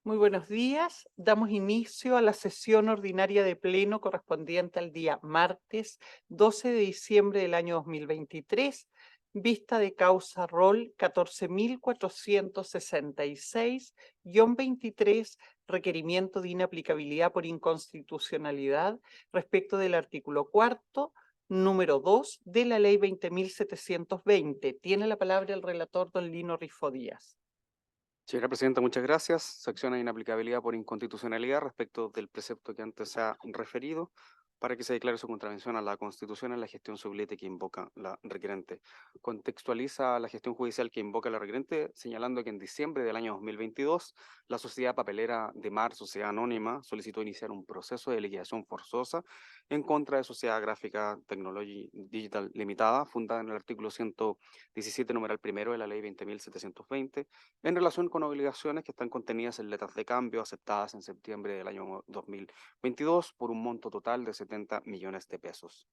Muy buenos días. Damos inicio a la sesión ordinaria de pleno correspondiente al día martes 12 de diciembre del año 2023, vista de causa rol 14.466-23, requerimiento de inaplicabilidad por inconstitucionalidad respecto del artículo cuarto, número 2 de la ley 20.720. Tiene la palabra el relator don Lino Rifo Díaz. Señora Presidenta, muchas gracias. Se acciona inaplicabilidad por inconstitucionalidad respecto del precepto que antes se ha referido para que se declare su contravención a la Constitución en la gestión sublete que invoca la requerente. Contextualiza la gestión judicial que invoca la requerente, señalando que en diciembre del año 2022, la sociedad papelera de Mar, Sociedad Anónima, solicitó iniciar un proceso de liquidación forzosa en contra de Sociedad Gráfica Technology Digital Limitada, fundada en el artículo 117, numeral primero de la ley 20.720, en relación con obligaciones que están contenidas en letras de cambio aceptadas en septiembre del año 2022 por un monto total de 70 millones de pesos.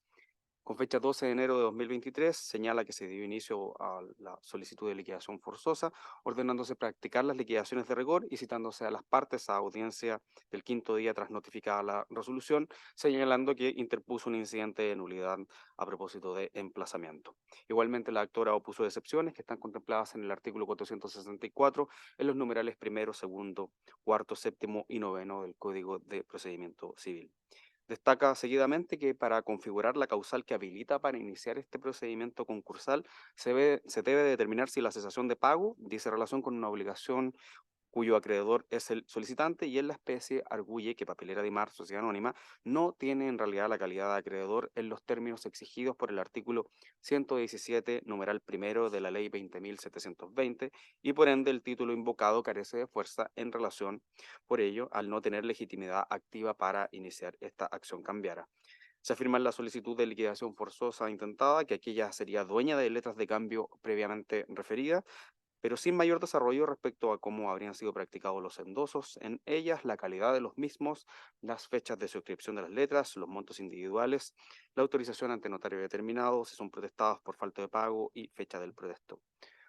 Con fecha 12 de enero de 2023, señala que se dio inicio a la solicitud de liquidación forzosa, ordenándose practicar las liquidaciones de rigor y citándose a las partes a audiencia del quinto día tras notificada la resolución, señalando que interpuso un incidente de nulidad a propósito de emplazamiento. Igualmente, la actora opuso excepciones que están contempladas en el artículo 464 en los numerales primero, segundo, cuarto, séptimo y noveno del Código de Procedimiento Civil. Destaca seguidamente que para configurar la causal que habilita para iniciar este procedimiento concursal se debe determinar si la cesación de pago dice relación con una obligación cuyo acreedor es el solicitante, y en la especie arguye que Papelera de Mar, Sociedad Anónima, no tiene en realidad la calidad de acreedor en los términos exigidos por el artículo 117, numeral primero de la ley 20.720, y por ende el título invocado carece de fuerza en relación, por ello, al no tener legitimidad activa para iniciar esta acción cambiaria. Se afirma en la solicitud de liquidación forzosa intentada que aquella sería dueña de letras de cambio previamente referidas, pero sin mayor desarrollo respecto a cómo habrían sido practicados los endosos en ellas, la calidad de los mismos, las fechas de suscripción de las letras, los montos individuales, la autorización ante notario determinado, si son protestados por falta de pago y fecha del protesto.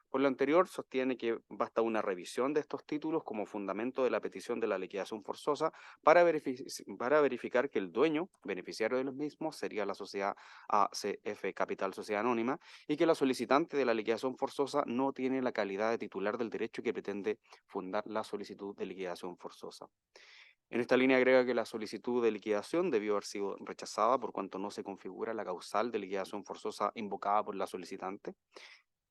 Por lo anterior, sostiene que basta una revisión de estos títulos como fundamento de la petición de la liquidación forzosa para verificar que el dueño, beneficiario de los mismos, sería la sociedad ACF Capital Sociedad Anónima, y que la solicitante de la liquidación forzosa no tiene la calidad de titular del derecho que pretende fundar la solicitud de liquidación forzosa. En esta línea agrega que la solicitud de liquidación debió haber sido rechazada por cuanto no se configura la causal de liquidación forzosa invocada por la solicitante,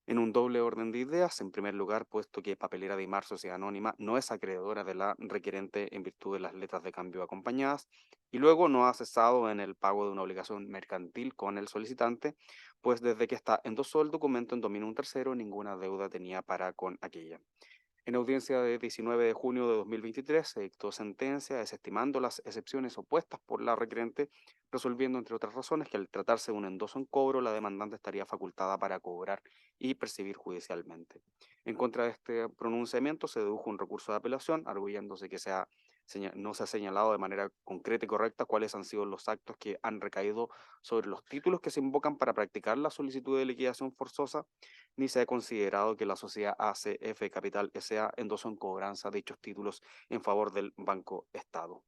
en un doble orden de ideas. En primer lugar, puesto que Papelera de Mar, Sociedad Anónima, no es acreedora de la requerente en virtud de las letras de cambio acompañadas, y luego no ha cesado en el pago de una obligación mercantil con el solicitante, pues desde que está endosó el documento en dominio un tercero, ninguna deuda tenía para con aquella. En audiencia de 19 de junio de 2023 se dictó sentencia desestimando las excepciones opuestas por la requerente, resolviendo, entre otras razones, que al tratarse de un endoso en cobro, la demandante estaría facultada para cobrar y percibir judicialmente. En contra de este pronunciamiento se dedujo un recurso de apelación, arguyéndose que no se ha señalado de manera concreta y correcta cuáles han sido los actos que han recaído sobre los títulos que se invocan para practicar la solicitud de liquidación forzosa, ni se ha considerado que la sociedad ACF Capital S.A. endosó en cobranza dichos títulos en favor del Banco Estado.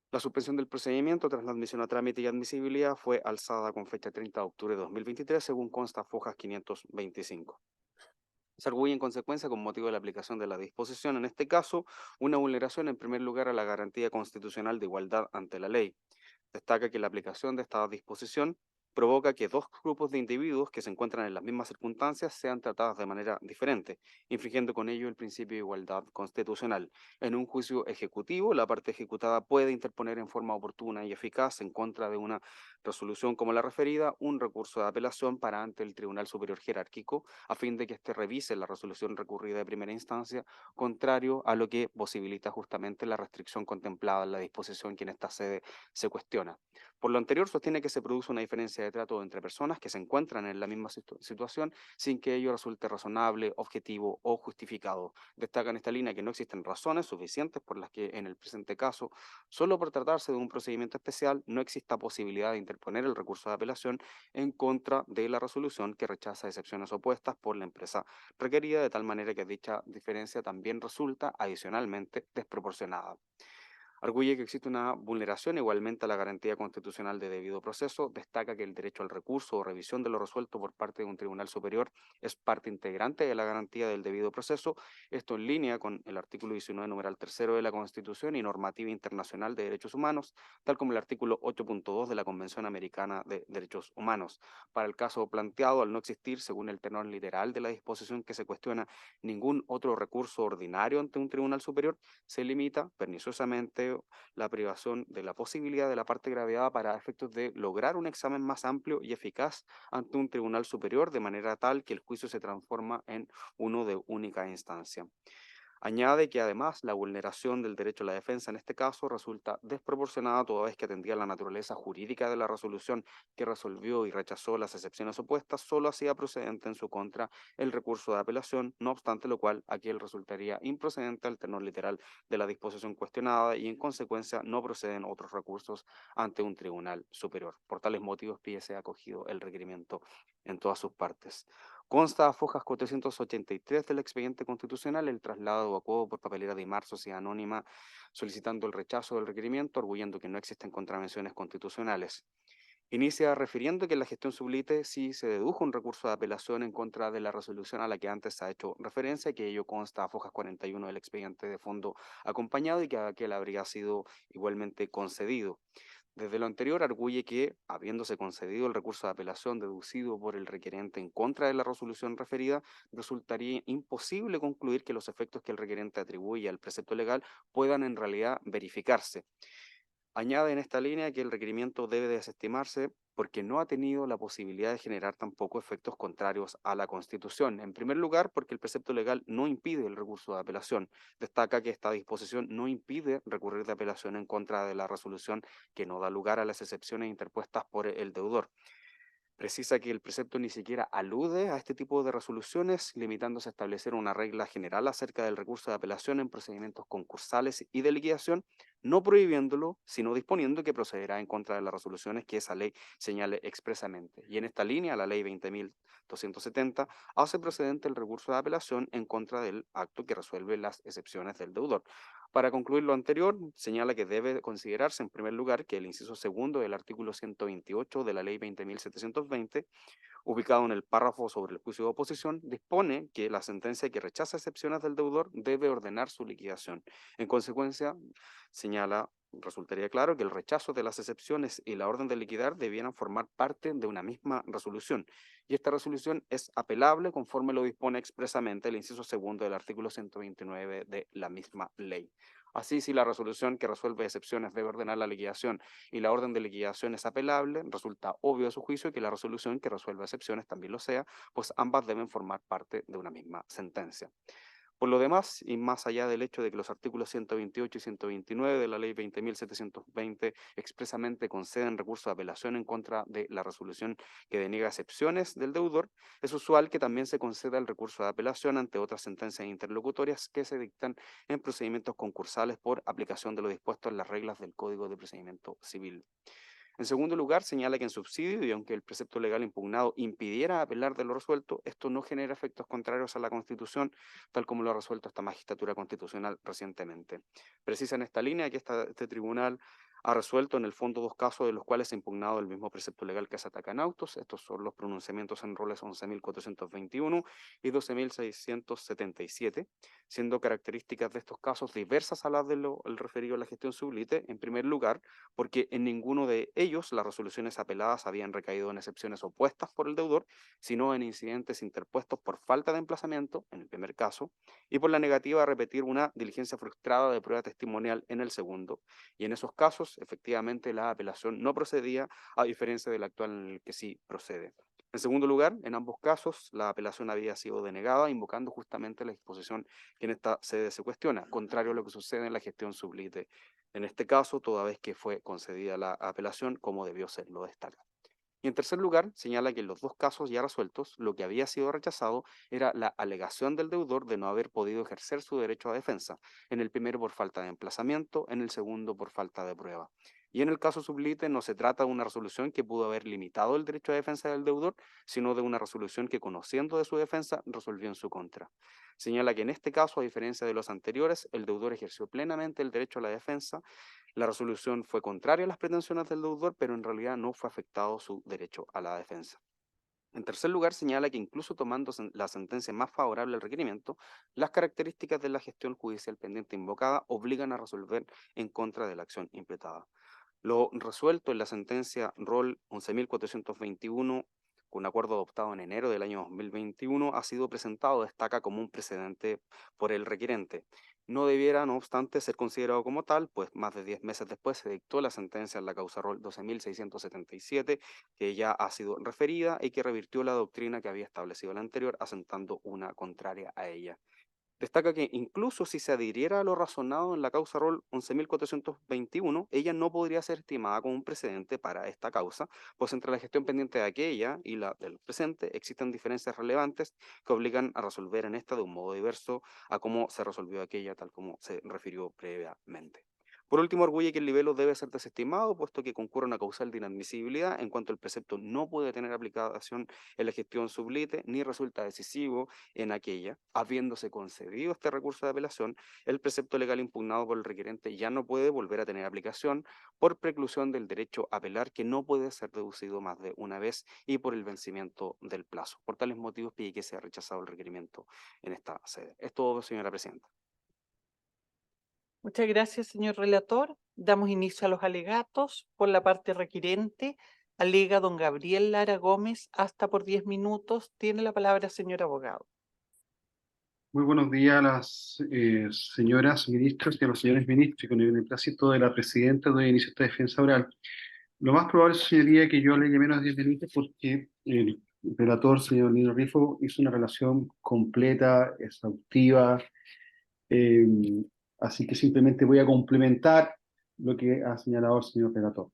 La suspensión del procedimiento tras la admisión a trámite y admisibilidad fue alzada con fecha 30 de octubre de 2023, según consta Fojas 525. Se arguye en consecuencia, con motivo de la aplicación de la disposición, en este caso, una vulneración en primer lugar a la garantía constitucional de igualdad ante la ley. Destaca que la aplicación de esta disposición provoca que dos grupos de individuos que se encuentran en las mismas circunstancias sean tratados de manera diferente, infringiendo con ello el principio de igualdad constitucional. En un juicio ejecutivo, la parte ejecutada puede interponer en forma oportuna y eficaz en contra de una resolución como la referida un recurso de apelación para ante el Tribunal Superior Jerárquico, a fin de que éste revise la resolución recurrida de primera instancia, contrario a lo que posibilita justamente la restricción contemplada en la disposición que en esta sede se cuestiona. Por lo anterior, sostiene que se produce una diferencia de trato entre personas que se encuentran en la misma situación sin que ello resulte razonable, objetivo o justificado. Destaca en esta línea que no existen razones suficientes por las que en el presente caso, solo por tratarse de un procedimiento especial, no exista posibilidad de interponer el recurso de apelación en contra de la resolución que rechaza excepciones opuestas por la empresa requerida, de tal manera que dicha diferencia también resulta adicionalmente desproporcionada. Arguye que existe una vulneración igualmente a la garantía constitucional de debido proceso, destaca que el derecho al recurso o revisión de lo resuelto por parte de un tribunal superior es parte integrante de la garantía del debido proceso, esto en línea con el artículo 19, numeral tercero de la Constitución y normativa internacional de derechos humanos, tal como el artículo 8.2 de la Convención Americana de Derechos Humanos. Para el caso planteado, al no existir, según el tenor literal de la disposición que se cuestiona, ningún otro recurso ordinario ante un tribunal superior, se limita perniciosamente la privación de la posibilidad de la parte agraviada para efectos de lograr un examen más amplio y eficaz ante un tribunal superior, de manera tal que el juicio se transforma en uno de única instancia. Añade que además la vulneración del derecho a la defensa en este caso resulta desproporcionada toda vez que atendía la naturaleza jurídica de la resolución que resolvió y rechazó las excepciones opuestas, solo hacía procedente en su contra el recurso de apelación, no obstante lo cual aquel resultaría improcedente al tenor literal de la disposición cuestionada y en consecuencia no proceden otros recursos ante un tribunal superior. Por tales motivos pídese acogido el requerimiento en todas sus partes. Consta a fojas 483 del expediente constitucional el traslado evacuado por papelera de Imar Sociedad Anónima solicitando el rechazo del requerimiento, arguyendo que no existen contravenciones constitucionales. Inicia refiriendo que en la gestión sublite sí se dedujo un recurso de apelación en contra de la resolución a la que antes se ha hecho referencia, que ello consta a fojas 41 del expediente de fondo acompañado y que aquel habría sido igualmente concedido. Desde lo anterior, arguye que, habiéndose concedido el recurso de apelación deducido por el requerente en contra de la resolución referida, resultaría imposible concluir que los efectos que el requerente atribuye al precepto legal puedan en realidad verificarse. Añade en esta línea que el requerimiento debe desestimarse porque no ha tenido la posibilidad de generar tampoco efectos contrarios a la Constitución. En primer lugar, porque el precepto legal no impide el recurso de apelación. Destaca que esta disposición no impide recurrir de apelación en contra de la resolución que no da lugar a las excepciones interpuestas por el deudor. Precisa que el precepto ni siquiera alude a este tipo de resoluciones, limitándose a establecer una regla general acerca del recurso de apelación en procedimientos concursales y de liquidación, no prohibiéndolo, sino disponiendo que procederá en contra de las resoluciones que esa ley señale expresamente. Y en esta línea, la ley 20.270 hace procedente el recurso de apelación en contra del acto que resuelve las excepciones del deudor. Para concluir lo anterior, señala que debe considerarse en primer lugar que el inciso segundo del artículo 128 de la ley 20.720, ubicado en el párrafo sobre el juicio de oposición, dispone que la sentencia que rechaza excepciones del deudor debe ordenar su liquidación. En consecuencia, señala, resultaría claro que el rechazo de las excepciones y la orden de liquidar debieran formar parte de una misma resolución. Y esta resolución es apelable conforme lo dispone expresamente el inciso segundo del artículo 129 de la misma ley. Así, si la resolución que resuelve excepciones debe ordenar la liquidación y la orden de liquidación es apelable, resulta obvio a su juicio que la resolución que resuelve excepciones también lo sea, pues ambas deben formar parte de una misma sentencia. Por lo demás, y más allá del hecho de que los artículos 128 y 129 de la ley 20.720 expresamente conceden recurso de apelación en contra de la resolución que deniega excepciones del deudor, es usual que también se conceda el recurso de apelación ante otras sentencias interlocutorias que se dictan en procedimientos concursales por aplicación de lo dispuesto en las reglas del Código de Procedimiento Civil. En segundo lugar, señala que en subsidio, y aunque el precepto legal impugnado impidiera apelar de lo resuelto, esto no genera efectos contrarios a la Constitución, tal como lo ha resuelto esta magistratura constitucional recientemente. Precisa en esta línea que este tribunal ha resuelto en el fondo dos casos de los cuales ha impugnado el mismo precepto legal que se ataca en autos. Estos son los pronunciamientos en roles 11.421 y 12.677, siendo características de estos casos diversas a las del referido a la gestión sublite. En primer lugar, porque en ninguno de ellos las resoluciones apeladas habían recaído en excepciones opuestas por el deudor, sino en incidentes interpuestos por falta de emplazamiento, en el primer caso, y por la negativa a repetir una diligencia frustrada de prueba testimonial en el segundo. Y en esos casos, efectivamente, la apelación no procedía, a diferencia del actual en el que sí procede. En segundo lugar, en ambos casos, la apelación había sido denegada, invocando justamente la disposición que en esta sede se cuestiona, contrario a lo que sucede en la gestión sublite en este caso, toda vez que fue concedida la apelación como debió ser, lo destaca. Y en tercer lugar, señala que en los dos casos ya resueltos, lo que había sido rechazado era la alegación del deudor de no haber podido ejercer su derecho a defensa, en el primero por falta de emplazamiento, en el segundo por falta de prueba. Y en el caso sublite no se trata de una resolución que pudo haber limitado el derecho a defensa del deudor, sino de una resolución que, conociendo de su defensa, resolvió en su contra. Señala que en este caso, a diferencia de los anteriores, el deudor ejerció plenamente el derecho a la defensa. La resolución fue contraria a las pretensiones del deudor, pero en realidad no fue afectado su derecho a la defensa. En tercer lugar, señala que incluso tomando la sentencia más favorable al requerimiento, las características de la gestión judicial pendiente invocada obligan a resolver en contra de la acción imputada. Lo resuelto en la sentencia ROL 11.421, con un acuerdo adoptado en enero del año 2021, ha sido presentado, destaca como un precedente por el requerente. No debiera, no obstante, ser considerado como tal, pues más de 10 meses después se dictó la sentencia en la causa ROL 12.677, que ya ha sido referida y que revirtió la doctrina que había establecido la anterior, asentando una contraria a ella. Destaca que incluso si se adhiriera a lo razonado en la causa ROL 11.421, ella no podría ser estimada como un precedente para esta causa, pues entre la gestión pendiente de aquella y la del presente existen diferencias relevantes que obligan a resolver en esta de un modo diverso a cómo se resolvió aquella, tal como se refirió previamente. Por último, arguye que el libelo debe ser desestimado, puesto que concurre una causal de inadmisibilidad en cuanto el precepto no puede tener aplicación en la gestión sublite ni resulta decisivo en aquella. Habiéndose concedido este recurso de apelación, el precepto legal impugnado por el requerente ya no puede volver a tener aplicación por preclusión del derecho a apelar, que no puede ser deducido más de una vez, y por el vencimiento del plazo. Por tales motivos pide que sea rechazado el requerimiento en esta sede. Es todo, señora presidenta. Muchas gracias, señor relator. Damos inicio a los alegatos. Por la parte requerente, alega don Gabriel Lara Gómez hasta por 10 minutos. Tiene la palabra, señor abogado. Muy buenos días a las señoras ministras y a los señores ministros, y con el beneplácito de la presidenta doy inicio a esta defensa oral. Lo más probable, señoría, que yo alegue menos de 10 minutos porque el relator, señor Nino Rifo, hizo una relación completa, exhaustiva, eh, así que simplemente voy a complementar lo que ha señalado el señor relator.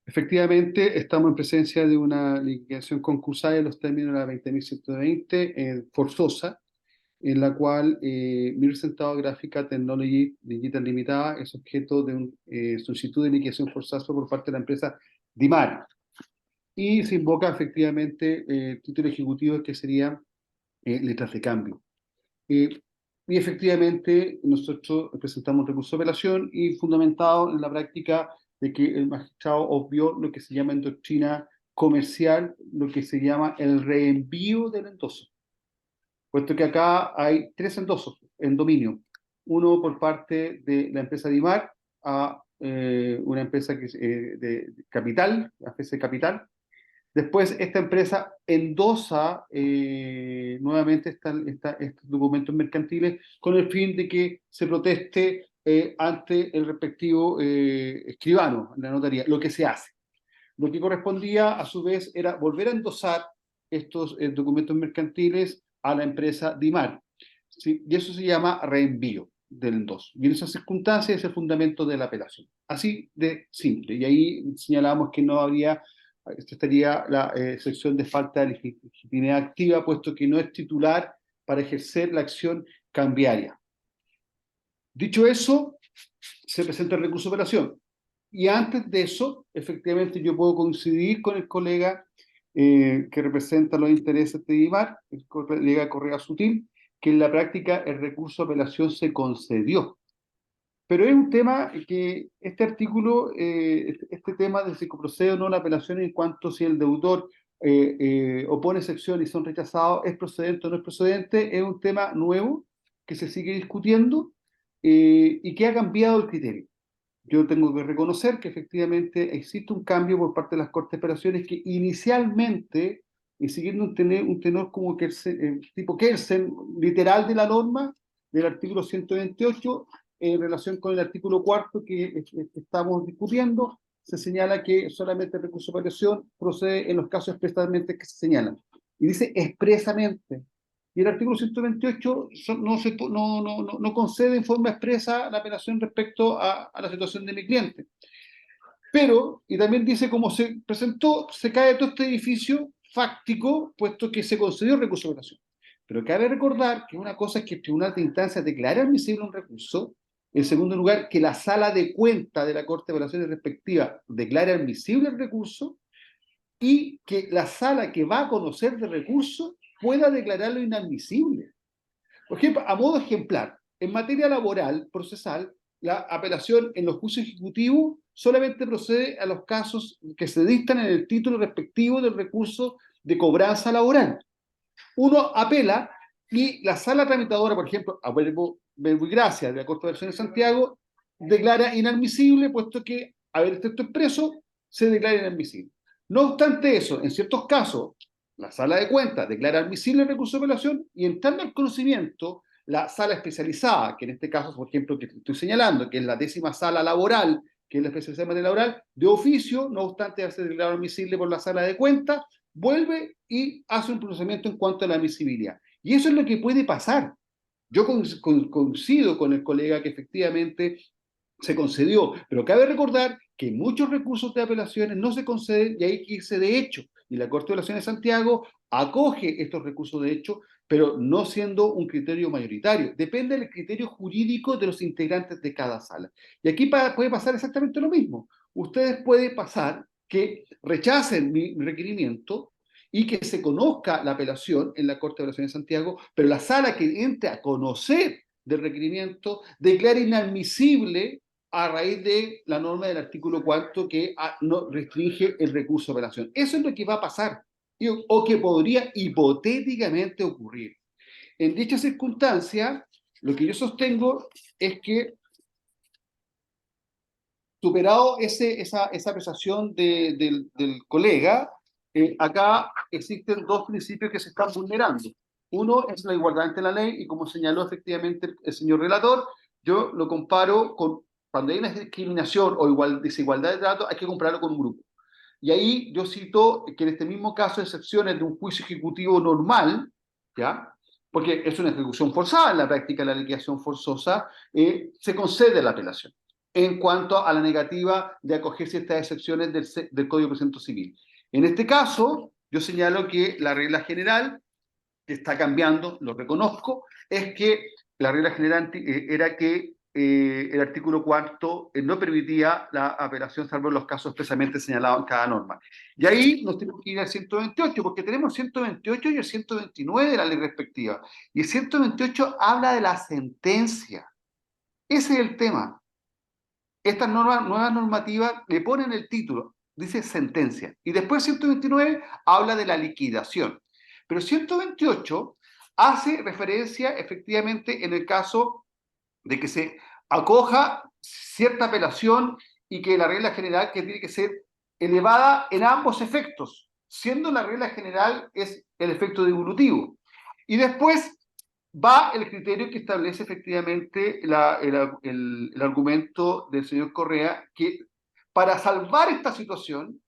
Efectivamente, estamos en presencia de una liquidación concursal en los términos de la 20.120, forzosa, en la cual Mir Centavo Gráfica Technology Digital Limitada es objeto de una solicitud de liquidación forzosa por parte de la empresa Dimar. Y se invoca efectivamente el título ejecutivo, que sería letras de cambio. Y efectivamente nosotros presentamos recurso de apelación y fundamentado en la práctica de que el magistrado obvió lo que se llama en doctrina comercial, lo que se llama el reenvío del endoso, puesto que acá hay tres endosos en dominio. Uno por parte de la empresa Dimar a una empresa que es de capital, la especie de capital. Después esta empresa endosa nuevamente estos documentos mercantiles con el fin de que se proteste ante el respectivo escribano, la notaría, lo que se hace. Lo que correspondía a su vez era volver a endosar estos documentos mercantiles a la empresa Dimar, ¿sí? Y eso se llama reenvío del endoso. Y en esas circunstancias es el fundamento de la apelación. Así de simple. Y ahí señalamos que no habría, esto estaría la sección de falta de legitimidad activa, puesto que no es titular para ejercer la acción cambiaria. Dicho eso, se presenta el recurso de apelación. Y antes de eso, efectivamente, yo puedo coincidir con el colega que representa los intereses de Dimar, el colega Correa Sutil, que en la práctica el recurso de apelación se concedió. Pero es un tema que este artículo, este tema de si procede o no la apelación en cuanto si el deudor opone excepción y son rechazados, es procedente o no es procedente, es un tema nuevo que se sigue discutiendo y que ha cambiado el criterio. Yo tengo que reconocer que efectivamente existe un cambio por parte de las Cortes de Apelaciones que inicialmente, y siguiendo un tenor como tipo Kelsen, literal de la norma del artículo 128, en relación con el artículo cuarto que estamos discutiendo, se señala que solamente el recurso de apelación procede en los casos expresamente que se señalan. Y dice expresamente. Y el artículo 128 no concede en forma expresa la apelación respecto a la situación de mi cliente. Pero, y también dice cómo se presentó, se cae todo este edificio fáctico, puesto que se concedió el recurso de apelación. Pero cabe recordar que una cosa es que el tribunal de instancia declare admisible un recurso, en segundo lugar, que la sala de cuenta de la Corte de Apelaciones respectiva declare admisible el recurso, y que la sala que va a conocer del recurso pueda declararlo inadmisible. Por ejemplo, a modo ejemplar, en materia laboral, procesal, la apelación en los juicios ejecutivos solamente procede a los casos que se dictan en el título respectivo del recurso de cobranza laboral. Uno apela y la sala tramitadora, por ejemplo, a verbo y gracia de la Corte de Apelaciones de Santiago, declara inadmisible, puesto que, haber texto expreso, se declara inadmisible. No obstante eso, en ciertos casos, la sala de cuentas declara admisible el recurso de apelación y, entrando al conocimiento, la sala especializada, que en este caso, por ejemplo, que estoy señalando, que es la 10ª sala laboral, que es la especializada en materia laboral, de oficio, no obstante haberse declarado admisible por la sala de cuentas, vuelve y hace un procedimiento en cuanto a la admisibilidad. Y eso es lo que puede pasar. Yo coincido con el colega que efectivamente se concedió, pero cabe recordar que muchos recursos de apelaciones no se conceden y hay que irse de hecho. Y la Corte de Apelaciones de Santiago acoge estos recursos de hecho, pero no siendo un criterio mayoritario. Depende del criterio jurídico de los integrantes de cada sala. Y aquí puede pasar exactamente lo mismo. Ustedes puede pasar que rechacen mi requerimiento y que se conozca la apelación en la Corte de Apelaciones de Santiago, pero la sala que entre a conocer del requerimiento declara inadmisible a raíz de la norma del artículo 4 que no restringe el recurso de apelación. Eso es lo que va a pasar o que podría hipotéticamente ocurrir. En dicha circunstancia, lo que yo sostengo es que, superado esa apreciación del colega, acá existen dos principios que se están vulnerando. Uno es la igualdad ante la ley, y como señaló efectivamente el señor relator, yo lo comparo con cuando hay una discriminación o desigualdad de trato, hay que compararlo con un grupo. Y ahí yo cito que en este mismo caso, excepciones de un juicio ejecutivo normal, ¿ya? Porque es una ejecución forzada, en la práctica la liquidación forzosa, se concede la apelación en cuanto a la negativa de acoger ciertas excepciones del Código de Procedimiento Civil. En este caso, yo señalo que la regla general, que está cambiando, lo reconozco, es que la regla general era que el artículo 4 no permitía la apelación salvo en los casos expresamente señalados en cada norma. Y ahí nos tenemos que ir al 128, porque tenemos el 128 y el 129 de la ley respectiva. Y el 128 habla de la sentencia. Ese es el tema. Estas nuevas normativas le ponen el título, dice sentencia. Y después 129 habla de la liquidación. Pero 128 hace referencia efectivamente en el caso de que se acoja cierta apelación y que la regla general que tiene que ser elevada en ambos efectos, siendo la regla general es el efecto devolutivo. Y después va el criterio que establece efectivamente el argumento del señor Correa, que para salvar esta situación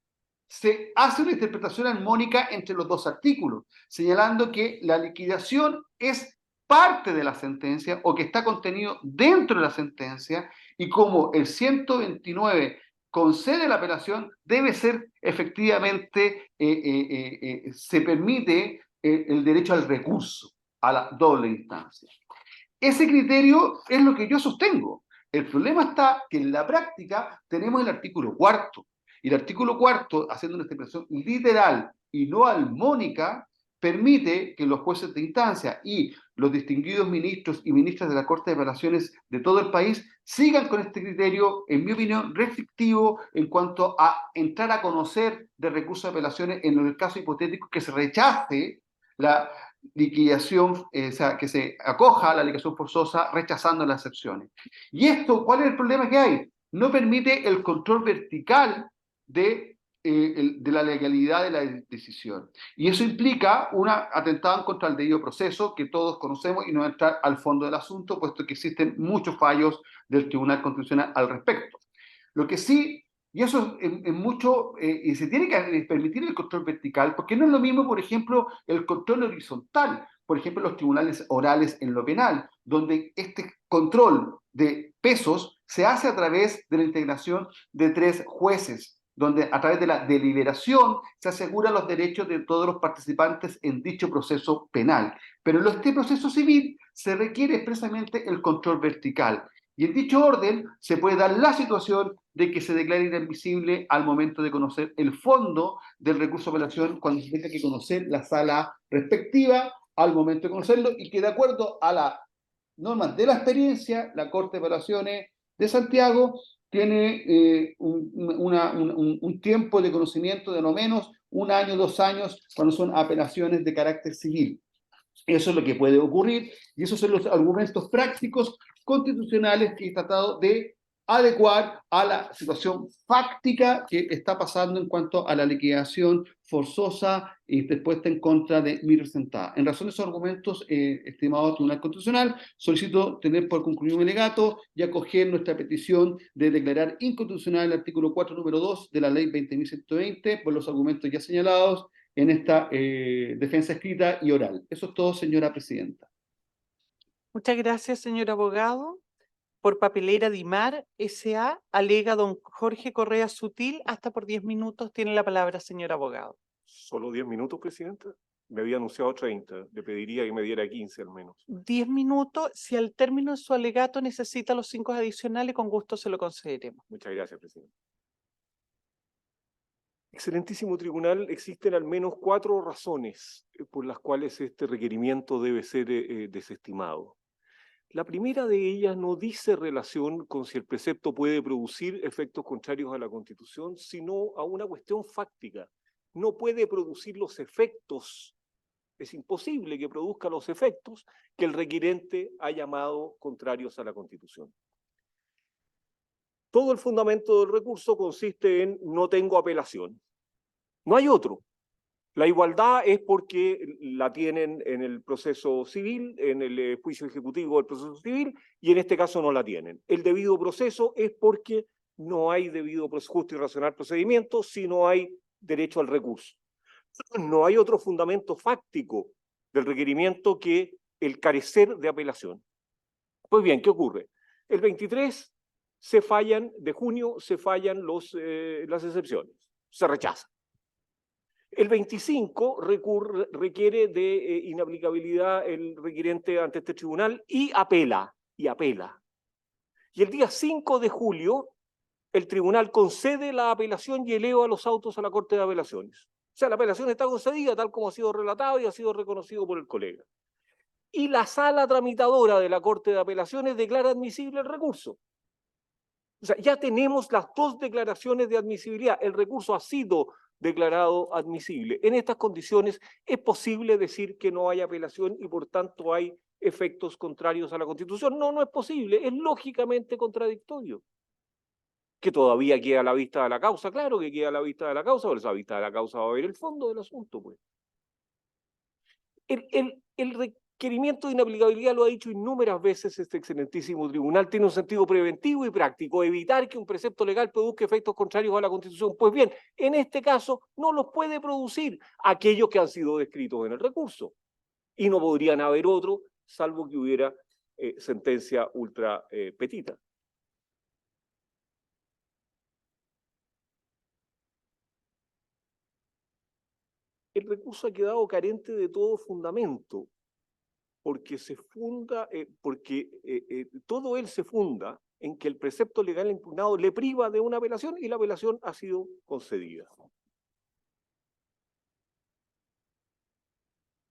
se hace una interpretación armónica entre los dos artículos, señalando que la liquidación es parte de la sentencia o que está contenido dentro de la sentencia, y como el 129 concede la apelación, debe ser efectivamente, se permite el derecho al recurso, a la doble instancia. Ese criterio es lo que yo sostengo. El problema está que en la práctica tenemos el artículo 4, y el artículo 4, haciendo una interpretación literal y no armónica, permite que los jueces de instancia y los distinguidos ministros y ministras de la Corte de Apelaciones de todo el país sigan con este criterio, en mi opinión, restrictivo en cuanto a entrar a conocer de recursos de apelaciones en el caso hipotético que se rechace la liquidación, o sea, que se acoja a la liquidación forzosa rechazando las excepciones. Y esto, ¿cuál es el problema que hay? No permite el control vertical de la legalidad de la decisión. Y eso implica un atentado en contra del debido proceso que todos conocemos, y no entrar al fondo del asunto, puesto que existen muchos fallos del Tribunal Constitucional al respecto. Lo que sí, y eso en mucho, y se tiene que permitir el control vertical, porque no es lo mismo, por ejemplo, el control horizontal, por ejemplo, los tribunales orales en lo penal, donde este control de pesos se hace a través de la integración de 3 jueces, donde a través de la deliberación se aseguran los derechos de todos los participantes en dicho proceso penal. Pero en este proceso civil se requiere expresamente el control vertical. Y en dicho orden se puede dar la situación de que se declare inadmisible al momento de conocer el fondo del recurso de apelación, cuando se tenga que conocer la sala respectiva al momento de conocerlo, y que de acuerdo a la normas de la experiencia, la Corte de Apelaciones de Santiago tiene un tiempo de conocimiento de no menos 1 año, 2 años, cuando son apelaciones de carácter civil. Eso es lo que puede ocurrir, y esos son los argumentos prácticos constitucionales que he tratado de adecuar a la situación fáctica que está pasando en cuanto a la liquidación forzosa y dispuesta en contra de mi representada. En razón de esos argumentos, estimado Tribunal Constitucional, solicito tener por concluido mi alegato y acoger nuestra petición de declarar inconstitucional el artículo 4, número 2 de la Ley 20.120 por los argumentos ya señalados en esta defensa escrita y oral. Eso es todo, señora presidenta. Muchas gracias, señor abogado. Por Papelera Dimar, S.A., alega don Jorge Correa Sutil, hasta por 10 minutos. Tiene la palabra, señor abogado. ¿Solo 10 minutos, Presidenta? Me había anunciado 30. Le pediría que me diera 15 al menos. 10 minutos. Si al término de su alegato necesita los 5 adicionales, con gusto se lo concederemos. Muchas gracias, Presidenta. Excelentísimo Tribunal, existen al menos 4 razones por las cuales este requerimiento debe ser desestimado. La primera de ellas no dice relación con si el precepto puede producir efectos contrarios a la Constitución, sino a una cuestión fáctica. No puede producir los efectos, es imposible que produzca los efectos que el requirente ha llamado contrarios a la Constitución. Todo el fundamento del recurso consiste en no tengo apelación. No hay otro. La igualdad es porque la tienen en el proceso civil, en el juicio ejecutivo del proceso civil, y en este caso no la tienen. El debido proceso es porque no hay debido justo y racional procedimiento, si no hay derecho al recurso. No hay otro fundamento fáctico del requerimiento que el carecer de apelación. Pues bien, ¿qué ocurre? El 23 de junio se fallan las excepciones, se rechazan. El 25 requiere de inaplicabilidad el requirente ante este tribunal y apela. Y el día 5 de julio el tribunal concede la apelación y eleva los autos a la Corte de Apelaciones. O sea, la apelación está concedida tal como ha sido relatado y ha sido reconocido por el colega. Y la sala tramitadora de la Corte de Apelaciones declara admisible el recurso. O sea, ya tenemos las 2 declaraciones de admisibilidad. El recurso ha sido declarado admisible. En estas condiciones es posible decir que no hay apelación y por tanto hay efectos contrarios a la Constitución. No, no es posible, es lógicamente contradictorio. Que todavía queda a la vista de la causa, claro que queda a la vista de la causa, pero a la vista de la causa va a haber el fondo del asunto, pues. El requerimiento de inaplicabilidad, lo ha dicho innumerables veces este excelentísimo tribunal, tiene un sentido preventivo y práctico, evitar que un precepto legal produzca efectos contrarios a la Constitución. Pues bien, en este caso no los puede producir aquellos que han sido descritos en el recurso. Y no podrían haber otro, salvo que hubiera sentencia ultra petita. El recurso ha quedado carente de todo fundamento, porque todo él se funda en que el precepto legal impugnado le priva de una apelación y la apelación ha sido concedida.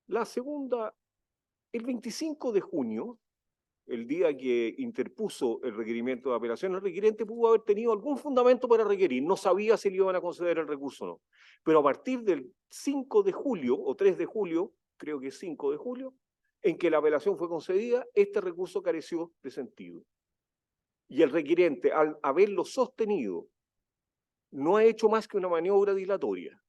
La segunda, el 25 de junio, el día que interpuso el requerimiento de apelación, el requirente pudo haber tenido algún fundamento para requerir, no sabía si le iban a conceder el recurso o no. Pero a partir del 5 de julio, o 3 de julio, creo que es 5 de julio, en que la apelación fue concedida, este recurso careció de sentido. Y el requirente, al haberlo sostenido, no ha hecho más que una maniobra dilatoria.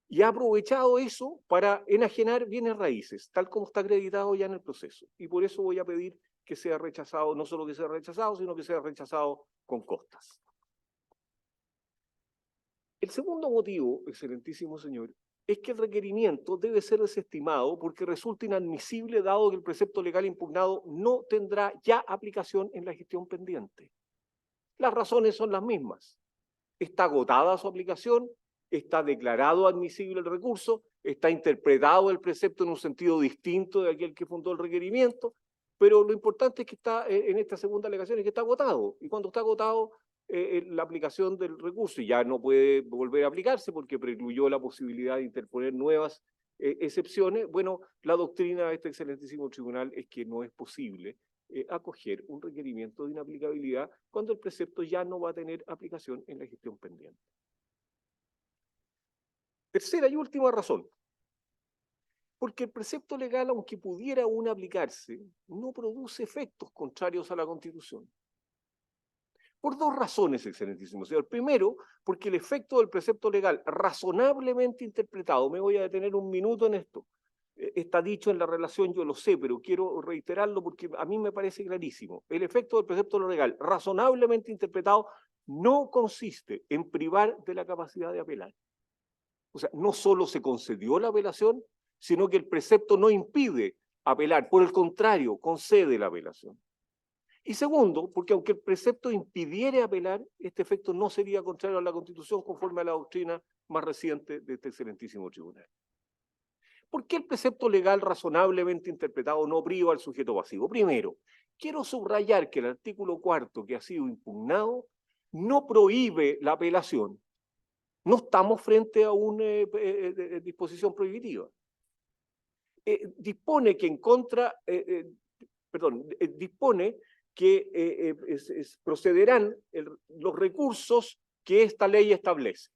Y ha aprovechado eso para enajenar bienes raíces, tal como está acreditado ya en el proceso. Y por eso voy a pedir que sea rechazado, no solo que sea rechazado, sino que sea rechazado con costas. El segundo motivo, excelentísimo señor, es que el requerimiento debe ser desestimado porque resulta inadmisible dado que el precepto legal impugnado no tendrá ya aplicación en la gestión pendiente. Las razones son las mismas. Está agotada su aplicación, está declarado admisible el recurso, está interpretado el precepto en un sentido distinto de aquel que fundó el requerimiento, pero lo importante es que está en esta segunda alegación es que está agotado. Y cuando está agotado, la aplicación del recurso ya no puede volver a aplicarse porque precluyó la posibilidad de interponer nuevas excepciones. Bueno, la doctrina de este excelentísimo tribunal es que no es posible acoger un requerimiento de inaplicabilidad cuando el precepto ya no va a tener aplicación en la gestión pendiente. Tercera y última razón. Porque el precepto legal, aunque pudiera aún aplicarse, no produce efectos contrarios a la Constitución. Por dos razones, excelentísimo señor. Primero, porque el efecto del precepto legal razonablemente interpretado, me voy a detener un minuto en esto, está dicho en la relación, yo lo sé, pero quiero reiterarlo porque a mí me parece clarísimo. El efecto del precepto legal razonablemente interpretado no consiste en privar de la capacidad de apelar. O sea, no solo se concedió la apelación, sino que el precepto no impide apelar, por el contrario, concede la apelación. Y segundo, porque aunque el precepto impidiera apelar, este efecto no sería contrario a la Constitución conforme a la doctrina más reciente de este excelentísimo tribunal. ¿Por qué el precepto legal razonablemente interpretado no priva al sujeto pasivo? Primero, quiero subrayar que el artículo 4 que ha sido impugnado no prohíbe la apelación. No estamos frente a una disposición prohibitiva. Dispone que dispone que procederán los recursos que esta ley establece.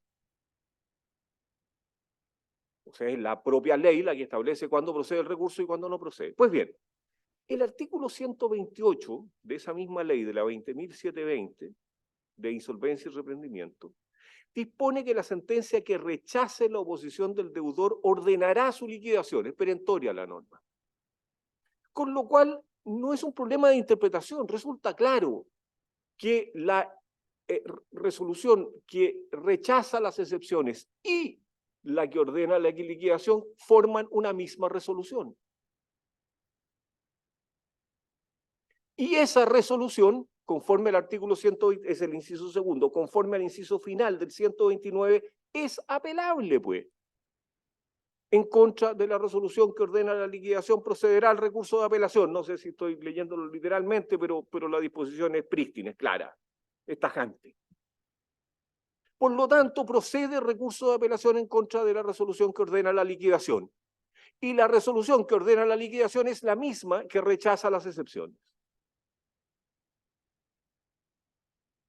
O sea, es la propia ley la que establece cuándo procede el recurso y cuándo no procede. Pues bien, el artículo 128 de esa misma ley, de la 20.720, de insolvencia y reprendimiento, dispone que la sentencia que rechace la oposición del deudor ordenará su liquidación, es perentoria la norma. Con lo cual, no es un problema de interpretación, resulta claro que la resolución que rechaza las excepciones y la que ordena la liquidación forman una misma resolución. Y esa resolución, conforme al artículo 120, es el inciso segundo, conforme al inciso final del 129, es apelable, pues. En contra de la resolución que ordena la liquidación, procederá al recurso de apelación. No sé si estoy leyéndolo literalmente, pero la disposición es prístina, es clara, es tajante. Por lo tanto, procede el recurso de apelación en contra de la resolución que ordena la liquidación. Y la resolución que ordena la liquidación es la misma que rechaza las excepciones.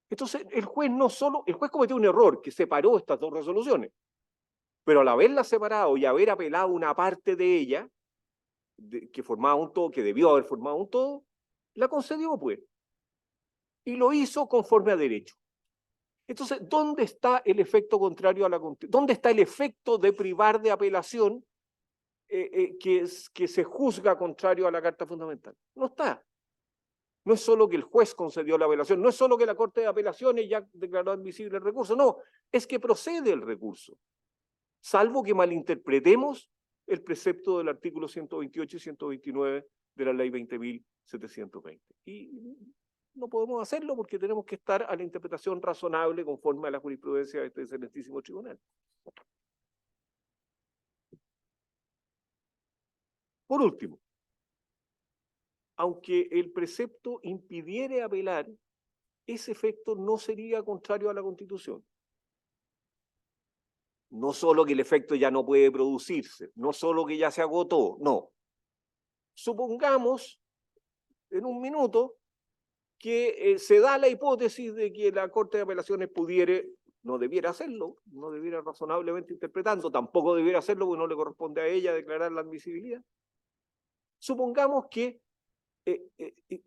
Entonces, el juez cometió un error que separó estas dos resoluciones, pero al haberlas separado y haber apelado una parte de ella, que formaba un todo, que debió haber formado un todo, la concedió, pues, y lo hizo conforme a derecho. Entonces, ¿dónde está el efecto contrario a la Constitución? ¿Dónde está el efecto de privar de apelación que se juzga contrario a la Carta Fundamental? No está. No es solo que el juez concedió la apelación, no es solo que la Corte de Apelaciones ya declaró admisible el recurso, no, es que procede el recurso, salvo que malinterpretemos el precepto del artículo 128 y 129 de la ley 20.720. Y no podemos hacerlo porque tenemos que estar a la interpretación razonable conforme a la jurisprudencia de este excelentísimo tribunal. Por último, aunque el precepto impidiera apelar, ese efecto no sería contrario a la Constitución. No solo que el efecto ya no puede producirse, no solo que ya se agotó, no. Supongamos, en un minuto, que se da la hipótesis de que la Corte de Apelaciones no debiera hacerlo, no debiera razonablemente interpretando, tampoco debiera hacerlo porque no le corresponde a ella declarar la admisibilidad. Supongamos que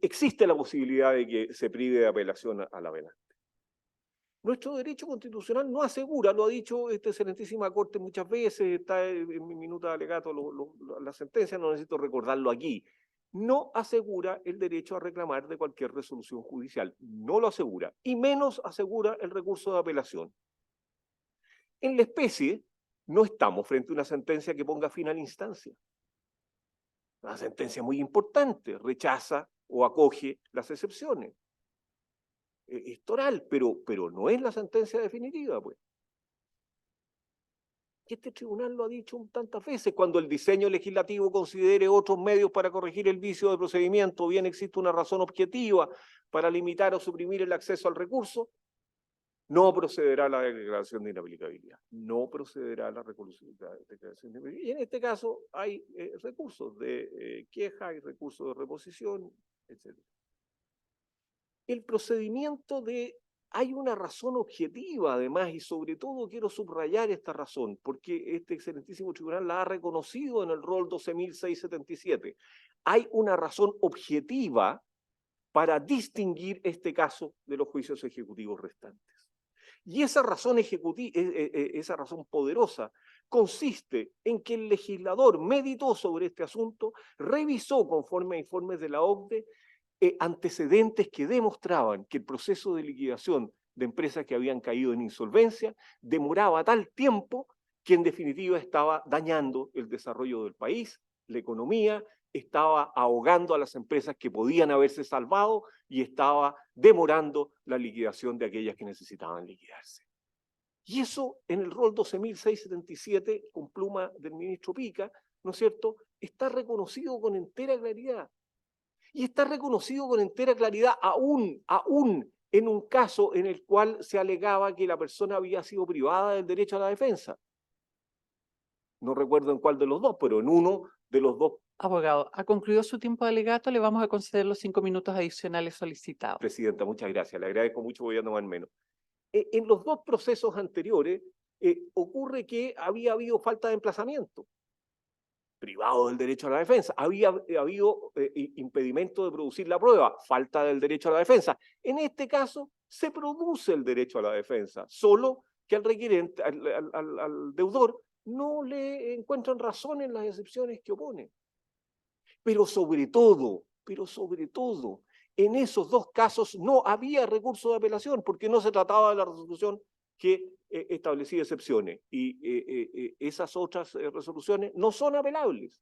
existe la posibilidad de que se prive de apelación a la apelante. Nuestro derecho constitucional no asegura, lo ha dicho esta excelentísima Corte muchas veces, está en mi minuta de alegato la sentencia, no necesito recordarlo aquí, no asegura el derecho a reclamar de cualquier resolución judicial, no lo asegura, y menos asegura el recurso de apelación. En la especie, no estamos frente a una sentencia que ponga fin a la instancia. Una sentencia muy importante, rechaza o acoge las excepciones. estoral, pero no es la sentencia definitiva, pues. Y este tribunal lo ha dicho tantas veces, cuando el diseño legislativo considere otros medios para corregir el vicio de procedimiento, o bien existe una razón objetiva para limitar o suprimir el acceso al recurso, no procederá a la declaración de inaplicabilidad. No procederá a la declaración de inaplicabilidad. Y en este caso hay recursos de queja, hay recursos de reposición, etc. El procedimiento de... Hay una razón objetiva, además, y sobre todo quiero subrayar esta razón, porque este excelentísimo tribunal la ha reconocido en el rol 12.677. Hay una razón objetiva para distinguir este caso de los juicios ejecutivos restantes. Y esa razón esa razón poderosa consiste en que el legislador meditó sobre este asunto, revisó conforme a informes de la OCDE antecedentes que demostraban que el proceso de liquidación de empresas que habían caído en insolvencia demoraba tal tiempo que en definitiva estaba dañando el desarrollo del país, la economía, estaba ahogando a las empresas que podían haberse salvado y estaba demorando la liquidación de aquellas que necesitaban liquidarse. Y eso en el rol 12.677, con pluma del ministro Pica, ¿no es cierto?, está reconocido con entera claridad. Y está reconocido con entera claridad aún en un caso en el cual se alegaba que la persona había sido privada del derecho a la defensa. No recuerdo en cuál de los dos, pero en uno de los dos. Abogado, ha concluido su tiempo de alegato, le vamos a conceder los 5 minutos adicionales solicitados. Presidenta, muchas gracias. Le agradezco mucho, voy a tomar menos. En los dos procesos anteriores ocurre que había habido falta de emplazamiento, privado del derecho a la defensa. Había habido impedimento de producir la prueba, falta del derecho a la defensa. En este caso, se produce el derecho a la defensa, solo que al requirente, al deudor, no le encuentran razón en las excepciones que opone. Pero sobre todo, en esos dos casos no había recurso de apelación, porque no se trataba de la resolución que establecía excepciones. Y esas otras resoluciones no son apelables.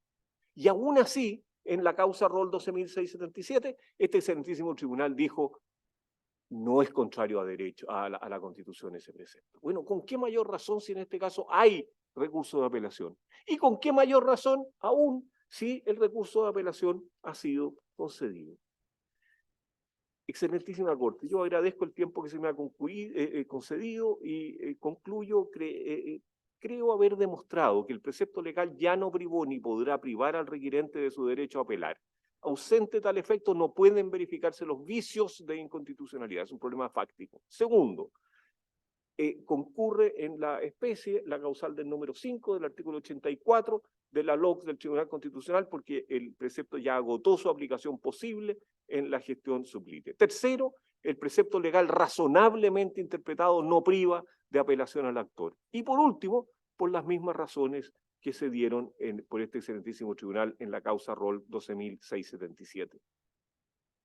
Y aún así, en la causa rol 12.677, este excelentísimo tribunal dijo, no es contrario a derecho, a la Constitución ese precepto. Bueno, ¿con qué mayor razón si en este caso hay recurso de apelación? ¿Y con qué mayor razón aún si el recurso de apelación ha sido concedido? Excelentísima Corte, yo agradezco el tiempo que se me ha concedido y concluyo, creo haber demostrado que el precepto legal ya no privó ni podrá privar al requirente de su derecho a apelar. Ausente tal efecto, no pueden verificarse los vicios de inconstitucionalidad, es un problema fáctico. Segundo, concurre en la especie la causal del número 5 del artículo 84 de la LOC del Tribunal Constitucional, porque el precepto ya agotó su aplicación posible en la gestión sublite. Tercero, el precepto legal razonablemente interpretado no priva de apelación al actor. Y por último, por las mismas razones que se dieron por este excelentísimo tribunal en la causa rol 12.677.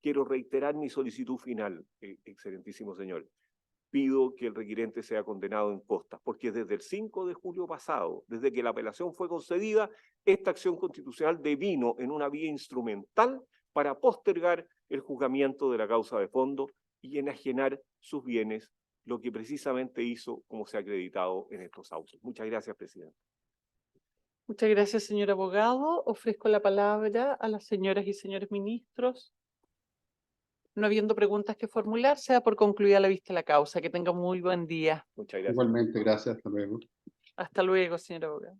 Quiero reiterar mi solicitud final, excelentísimo señor. Pido que el requirente sea condenado en costas, porque desde el 5 de julio pasado, desde que la apelación fue concedida, esta acción constitucional devino en una vía instrumental para postergar el juzgamiento de la causa de fondo y enajenar sus bienes, lo que precisamente hizo como se ha acreditado en estos autos. Muchas gracias, presidente. Muchas gracias, señor abogado. Ofrezco la palabra a las señoras y señores ministros. No habiendo preguntas que formular, sea por concluida la vista de la causa. Que tenga muy buen día. Muchas gracias. Igualmente, gracias, hasta luego. Hasta luego, señor abogado.